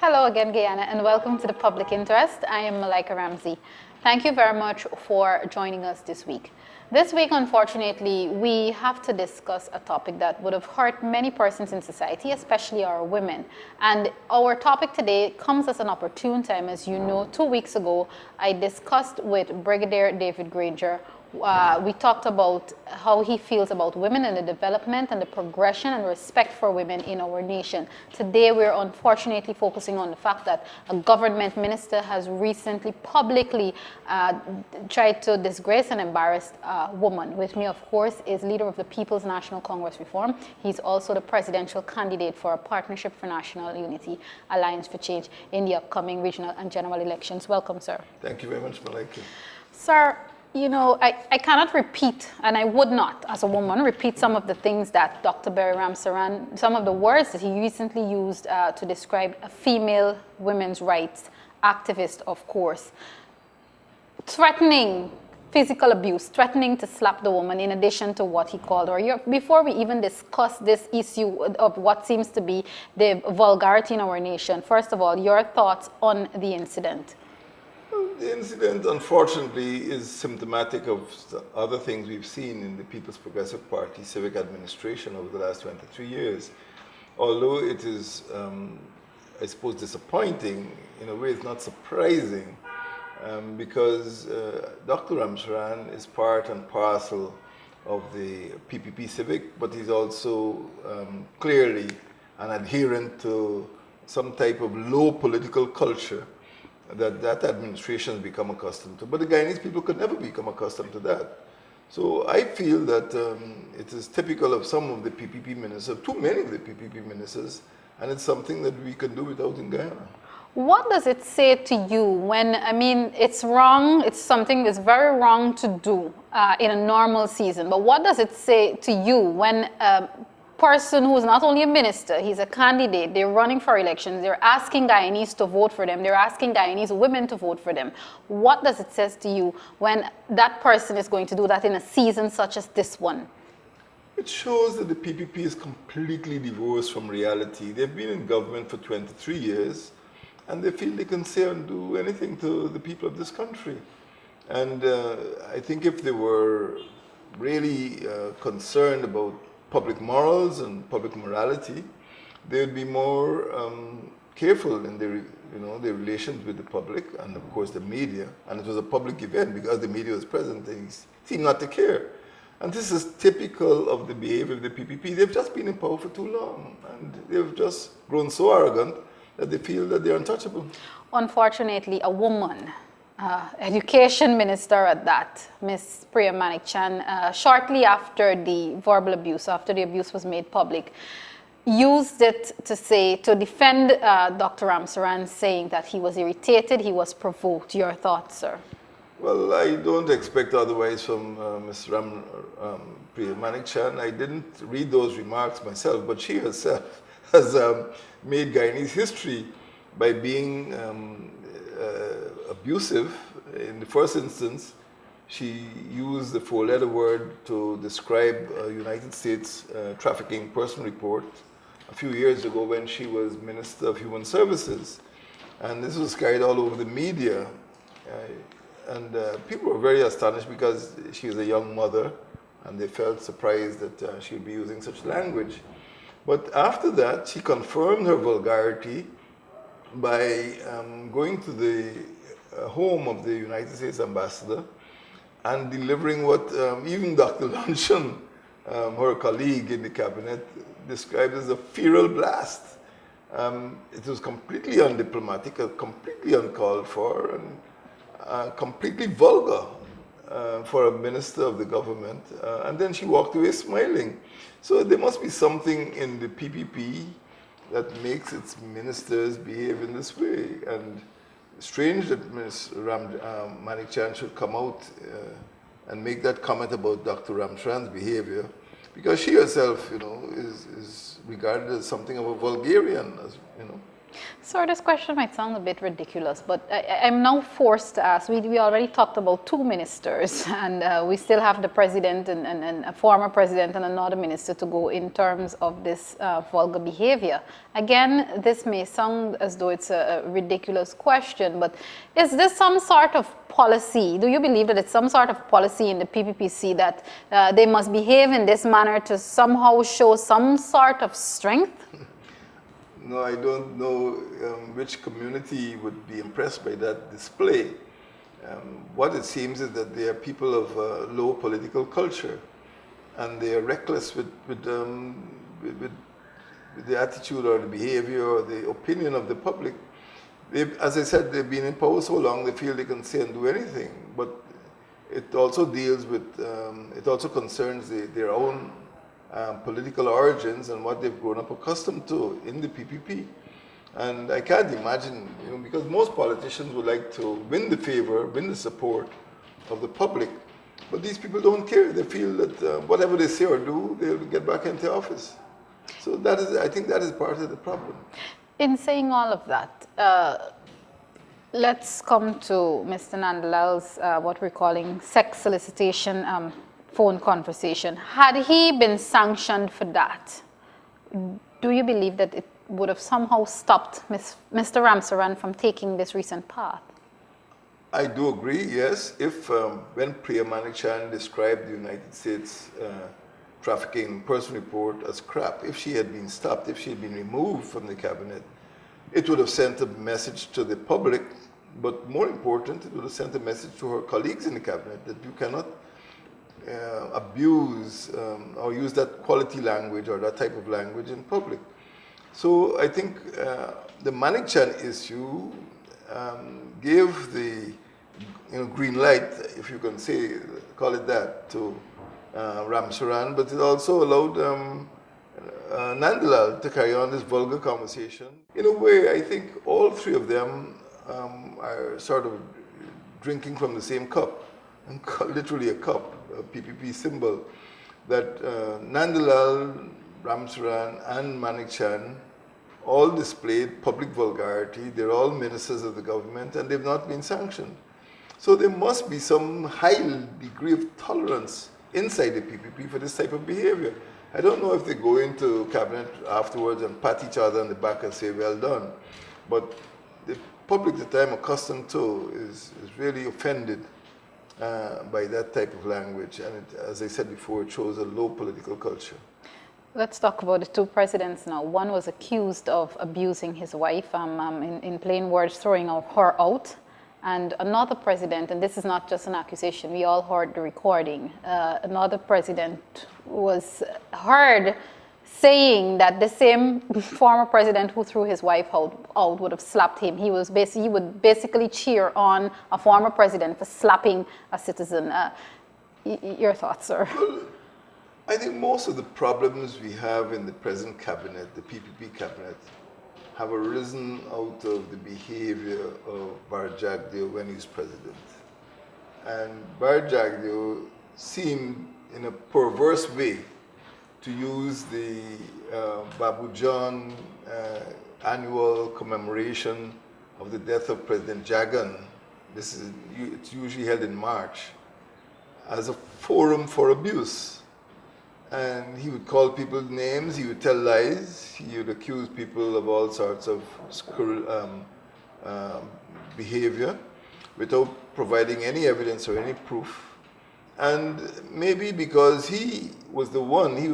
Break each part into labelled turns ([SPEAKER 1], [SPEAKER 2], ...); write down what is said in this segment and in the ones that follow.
[SPEAKER 1] Hello again, Guyana, and welcome to the Public Interest. I am Malika Ramsey. Thank you very much for joining us this week. This week, unfortunately, we have to discuss a topic that would have hurt many persons in society, especially our women. And our topic today comes as an opportune time. As you know, 2 weeks ago, I discussed with Brigadier David Granger. We talked about how he feels about women and the development and the progression and respect for women in our nation. Today, we're unfortunately focusing on the fact that a government minister has recently publicly tried to disgrace and embarrass a woman. With me, of course, is leader of the People's National Congress Reform. He's also the presidential candidate for a Partnership for National Unity Alliance for Change in the upcoming regional and general elections. Welcome, sir.
[SPEAKER 2] Thank you very much, Malika.
[SPEAKER 1] Sir, you know, I cannot repeat, and I would not, as a woman, repeat some of the things that Dr. Barry Ramsey, some of the words that he recently used to describe a female women's rights activist, of course. Threatening physical abuse, threatening to slap the woman in addition to what he called her. Before we even discuss this issue of what seems to be the vulgarity in our nation, first of all, your thoughts on the incident.
[SPEAKER 2] The incident, unfortunately, is symptomatic of other things we've seen in the People's Progressive Party civic administration over the last 23 years. Although it is, I suppose, disappointing, in a way it's not surprising, because Dr. Ramsey is part and parcel of the PPP civic, but he's also clearly an adherent to some type of low political culture that administration has become accustomed to. But the Guyanese people could never become accustomed to that. So I feel that it is typical of some of the PPP ministers, too many of the PPP ministers, and it's something that we can do without in Guyana.
[SPEAKER 1] What does it say to you when, I mean, it's wrong, it's something that's very wrong to do in a normal season, but what does it say to you when person who is not only a minister, he's a candidate, they're running for elections, they're asking Guyanese to vote for them, they're asking Guyanese women to vote for them. What does it say to you when that person is going to do that in a season such as this one?
[SPEAKER 2] It shows that the PPP is completely divorced from reality. They've been in government for 23 years, and they feel they can say and do anything to the people of this country. And I think if they were really concerned about public morals and public morality, they would be more careful in their relations with the public and, of course, the media. And it was a public event because the media was present. They seemed not to care. And this is typical of the behavior of the PPP. They've just been in power for too long, and they've just grown so arrogant that they feel that they're untouchable.
[SPEAKER 1] Unfortunately, a woman, education minister at that, Ms. Priya Manik-Chan, shortly after the verbal abuse, after the abuse was made public, used it to defend Dr. Ramsey, saying that he was irritated, he was provoked. Your thoughts, sir?
[SPEAKER 2] Well, I don't expect otherwise from Ms. Priya Manik-Chan. I didn't read those remarks myself, but she herself has made Guyanese history by being abusive. In the first instance, she used the four-letter word to describe a United States trafficking person report a few years ago when she was Minister of Human Services. And this was carried all over the media. And people were very astonished because she was a young mother, and they felt surprised that she would be using such language. But after that, she confirmed her vulgarity by going to the home of the United States ambassador and delivering what even Dr. Luncheon, her colleague in the cabinet, described as a feral blast. It was completely undiplomatic, completely uncalled for, and completely vulgar for a minister of the government. And then she walked away smiling. So there must be something in the PPP that makes its ministers behave in this way. And strange that Ms. Manik-Chan should come out and make that comment about Dr. Ramsey's behavior, because she herself, is regarded as something of a vulgarian,
[SPEAKER 1] So this question might sound a bit ridiculous, but I'm now forced to ask. We already talked about two ministers, and we still have the president and a former president and another minister to go in terms of this vulgar behavior. Again, this may sound as though it's a ridiculous question, but is this some sort of policy? Do you believe that it's some sort of policy in the PPPC that they must behave in this manner to somehow show some sort of strength?
[SPEAKER 2] No, I don't know which community would be impressed by that display. What it seems is that they are people of low political culture, and they are reckless with the attitude or the behavior or the opinion of the public. As I said, they've been in power so long, they feel they can say and do anything. But it also deals with, it also concerns their own political origins and what they've grown up accustomed to in the PPP. And I can't imagine, because most politicians would like to win the favor, win the support of the public, but these people don't care. They feel that whatever they say or do, they'll get back into office. So that is, I think that is part of the problem.
[SPEAKER 1] In saying all of that, let's come to Mr. Nandalal's, what we're calling sex solicitation phone conversation. Had he been sanctioned for that, do you believe that it would have somehow stopped Mr. Ramsey from taking this recent path?
[SPEAKER 2] I do agree, yes. If when Priya Manichan described the United States trafficking person report as crap, if she had been stopped, if she had been removed from the cabinet, it would have sent a message to the public, but more important, it would have sent a message to her colleagues in the cabinet that you cannot abuse or use that quality language or that type of language in public. So I think the Manichan issue gave the green light, if you can call it that, to Ramsaran, but it also allowed Nandalal to carry on this vulgar conversation. In a way, I think all three of them are sort of drinking from the same cup, and literally a cup, a PPP symbol, that Nandalal, Ramsaran, and Manichan all displayed public vulgarity. They're all ministers of the government, and they've not been sanctioned. So there must be some high degree of tolerance inside the PPP for this type of behavior. I don't know if they go into cabinet afterwards and pat each other on the back and say, well done. But the public that I'm accustomed to is really offended by that type of language. And it, as I said before, it shows a low political culture.
[SPEAKER 1] Let's talk about the two presidents now. One was accused of abusing his wife, in plain words, throwing her out. And another president, and this is not just an accusation, we all heard the recording, another president was heard saying that the same former president who threw his wife out would have slapped him. He would basically cheer on a former president for slapping a citizen. Your thoughts, sir?
[SPEAKER 2] Well, I think most of the problems we have in the present cabinet, the PPP cabinet, have arisen out of the behavior of Brigadier when he was president. And Brigadier seemed, in a perverse way, to use the Babu John annual commemoration of the death of President Jagan. It's usually held in March, as a forum for abuse. And he would call people names, he would tell lies, he would accuse people of all sorts of behavior without providing any evidence or any proof. And maybe because he was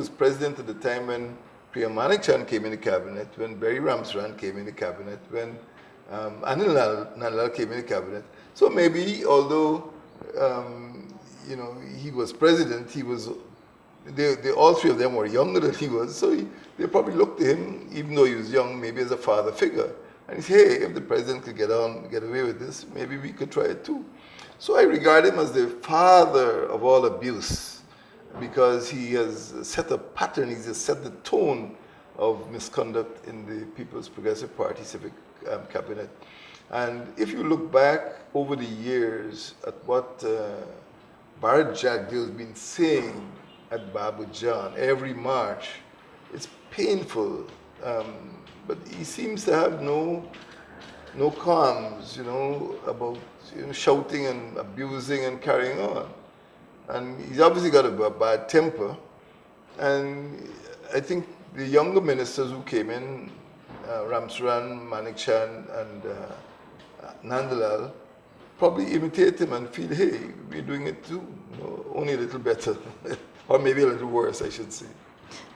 [SPEAKER 2] president at the time when Priya Manichan came in the cabinet, when Barry Ramsaran came in the cabinet, when Anil Nandalal came in the cabinet. So maybe, although he was president, all three of them were younger than he was, so they probably looked to him, even though he was young, maybe as a father figure. And he said, hey, if the president could get away with this, maybe we could try it too. So I regard him as the father of all abuse, because he has set a pattern, he's just set the tone of misconduct in the People's Progressive Party Civic Cabinet. And if you look back over the years at what Brigadier has been saying at Babu John every March, it's painful but he seems to have no qualms, about shouting and abusing and carrying on. And he's obviously got a bad temper. And I think the younger ministers who came in, Ramsaran, Manikchan, and Nandalal, probably imitate him and feel, hey, we're doing it too, only a little better, or maybe a little worse, I should say.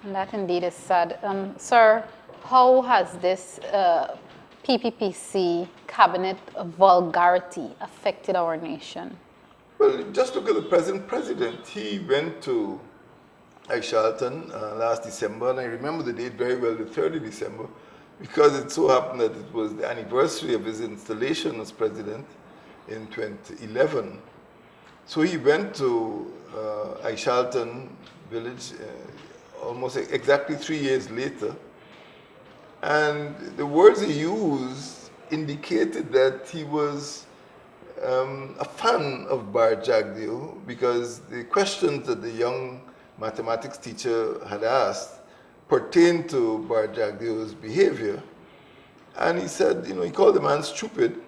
[SPEAKER 1] And that indeed is sad. Sir, how has this PPPC cabinet vulgarity affected our nation?
[SPEAKER 2] Well, just look at the present president. He went to Aishalton last December, and I remember the date very well, the 3rd of December, because it so happened that it was the anniversary of his installation as president in 2011. So he went to Aishalton village almost exactly 3 years later, and the words he used indicated that he was a fan of Bar Jagdeo, because the questions that the young mathematics teacher had asked pertained to Bar Jagdeo's behavior. And he said, he called the man stupid.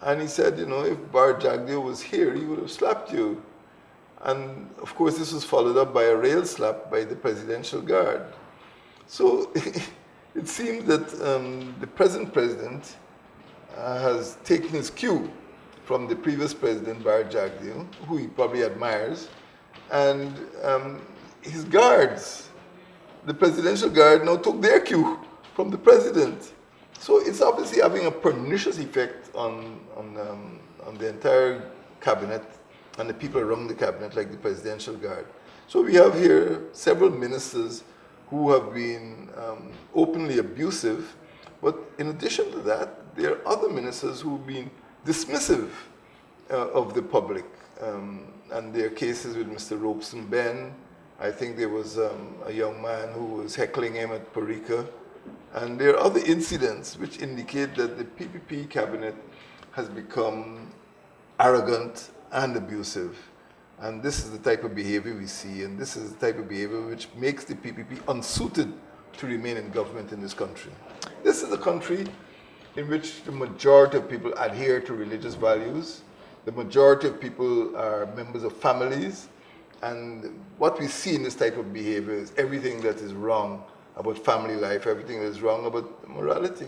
[SPEAKER 2] And he said, if Bar Jagdeo was here, he would have slapped you. And of course, this was followed up by a rail slap by the presidential guard. So it seems that the present president has taken his cue from the previous president, Bar Jagdeo, who he probably admires, and his guards, the presidential guard, now took their cue from the president. So it's obviously having a pernicious effect on the entire cabinet and the people around the cabinet, like the presidential guard. So we have here several ministers who have been openly abusive, but in addition to that, there are other ministers who have been dismissive of the public. And there are cases with Mr. Robeson Ben. I think there was a young man who was heckling him at Parika. And there are other incidents which indicate that the PPP cabinet has become arrogant and abusive. And this is the type of behavior we see, and this is the type of behavior which makes the PPP unsuited to remain in government in this country. This is a country in which the majority of people adhere to religious values. The majority of people are members of families. And what we see in this type of behavior is everything that is wrong about family life, everything that is wrong about morality.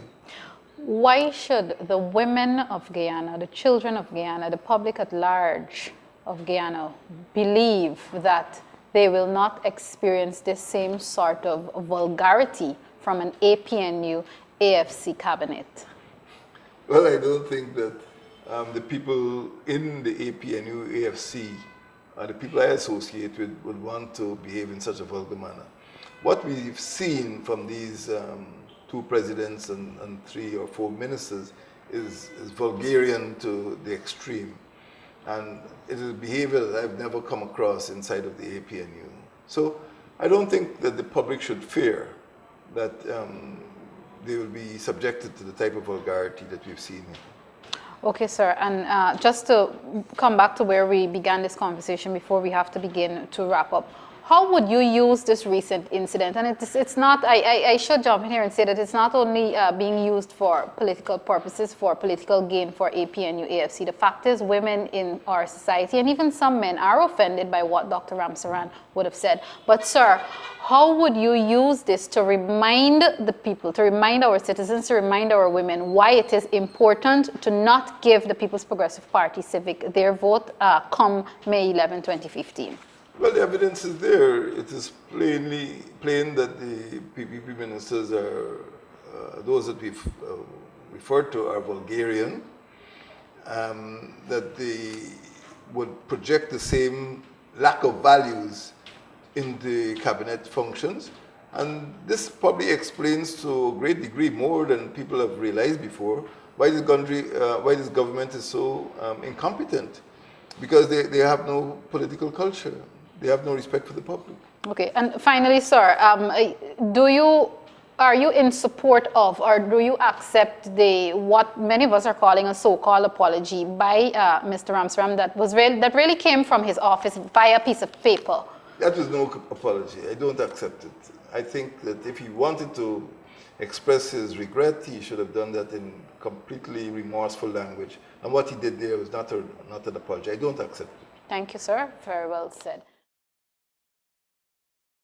[SPEAKER 1] Why should the women of Guyana, the children of Guyana, the public at large of Guyana believe that they will not experience this same sort of vulgarity from an APNU AFC cabinet?
[SPEAKER 2] Well, I don't think that the people in the APNU AFC, the people I associate with, would want to behave in such a vulgar manner. What we've seen from these two presidents and 3 or 4 ministers is vulgarian to the extreme. And it is a behavior that I've never come across inside of the APNU. So I don't think that the public should fear that they will be subjected to the type of vulgarity that we've seen here.
[SPEAKER 1] Okay, sir. And just to come back to where we began this conversation before we have to begin to wrap up, how would you use this recent incident? And it's not, I should jump in here and say that it's not only being used for political purposes, for political gain for APNU AFC. The fact is women in our society and even some men are offended by what Dr. Ramsaran would have said. But sir, how would you use this to remind the people, to remind our citizens, to remind our women why it is important to not give the People's Progressive Party Civic their vote come May 11, 2015?
[SPEAKER 2] Well, the evidence is there. It is plain that the PPP ministers are, those that we've referred to are vulgarian, that they would project the same lack of values in the cabinet functions. And this probably explains to a great degree, more than people have realized before, why this government is so incompetent. Because they have no political culture. They have no respect for the public. Okay, and finally, sir, are you in support of, or do you accept what many of us are calling a so-called apology by Mr. Ramsaran that really came from his office via a piece of paper? That was no apology. I don't accept it. I think that if he wanted to express his regret, he should have done that in completely remorseful language. And what he did there was not an apology. I don't accept it.
[SPEAKER 1] Thank you, sir. Very well said.